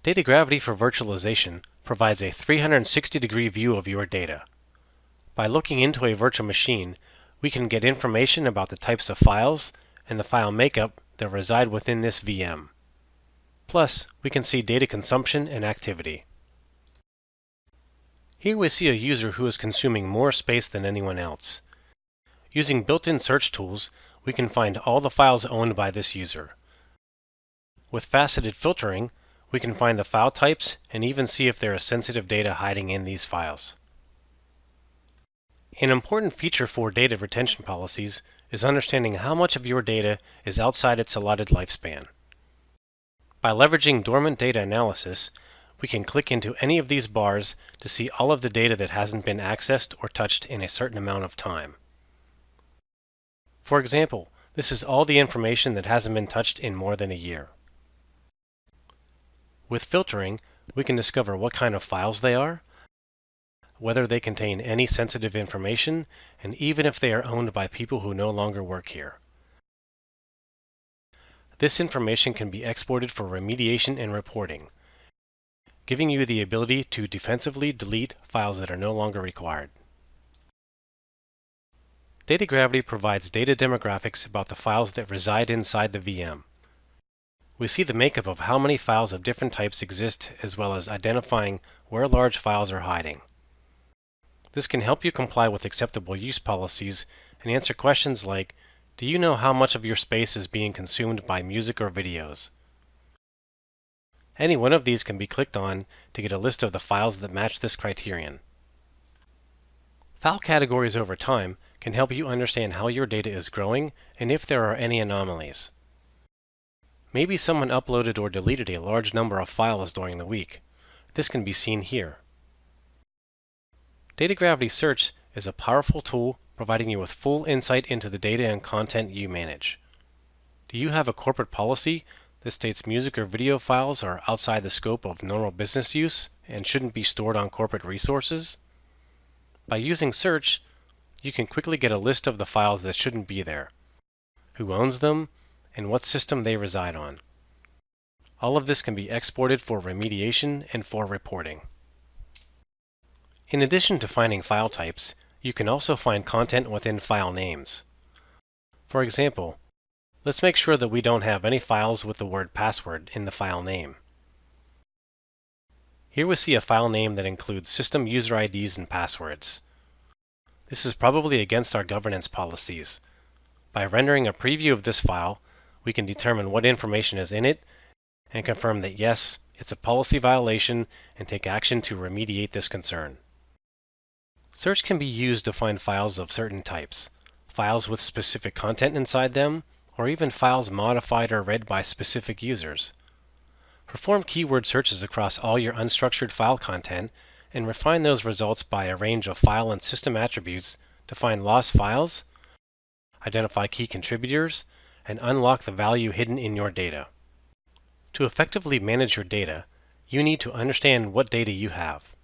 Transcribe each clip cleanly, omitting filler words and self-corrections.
DataGravity for virtualization provides a 360-degree view of your data. By looking into a virtual machine, we can get information about the types of files and the file makeup that reside within this VM. Plus, we can see data consumption and activity. Here we see a user who is consuming more space than anyone else. Using built-in search tools, we can find all the files owned by this user. With faceted filtering, we can find the file types and even see if there is sensitive data hiding in these files. An important feature for data retention policies is understanding how much of your data is outside its allotted lifespan. By leveraging dormant data analysis, we can click into any of these bars to see all of the data that hasn't been accessed or touched in a certain amount of time. For example, this is all the information that hasn't been touched in more than a year. With filtering, we can discover what kind of files they are, whether they contain any sensitive information, and even if they are owned by people who no longer work here. This information can be exported for remediation and reporting, giving you the ability to defensively delete files that are no longer required. DataGravity provides data demographics about the files that reside inside the VM. We see the makeup of how many files of different types exist, as well as identifying where large files are hiding. This can help you comply with acceptable use policies and answer questions like, do you know how much of your space is being consumed by music or videos? Any one of these can be clicked on to get a list of the files that match this criterion. File categories over time can help you understand how your data is growing and if there are any anomalies. Maybe someone uploaded or deleted a large number of files during the week. This can be seen here. DataGravity Search is a powerful tool providing you with full insight into the data and content you manage. Do you have a corporate policy that states music or video files are outside the scope of normal business use and shouldn't be stored on corporate resources? By using Search, you can quickly get a list of the files that shouldn't be there, who owns them, and what system they reside on. All of this can be exported for remediation and for reporting. In addition to finding file types, you can also find content within file names. For example, let's make sure that we don't have any files with the word password in the file name. Here we see a file name that includes system user IDs and passwords. This is probably against our governance policies. By rendering a preview of this file, we can determine what information is in it and confirm that yes, it's a policy violation and take action to remediate this concern. Search can be used to find files of certain types, files with specific content inside them, or even files modified or read by specific users. Perform keyword searches across all your unstructured file content and refine those results by a range of file and system attributes to find lost files, identify key contributors, and unlock the value hidden in your data. To effectively manage your data, you need to understand what data you have.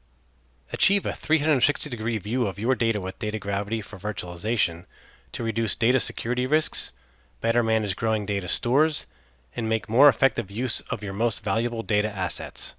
Achieve a 360-degree view of your data with DataGravity for virtualization to reduce data security risks, better manage growing data stores, and make more effective use of your most valuable data assets.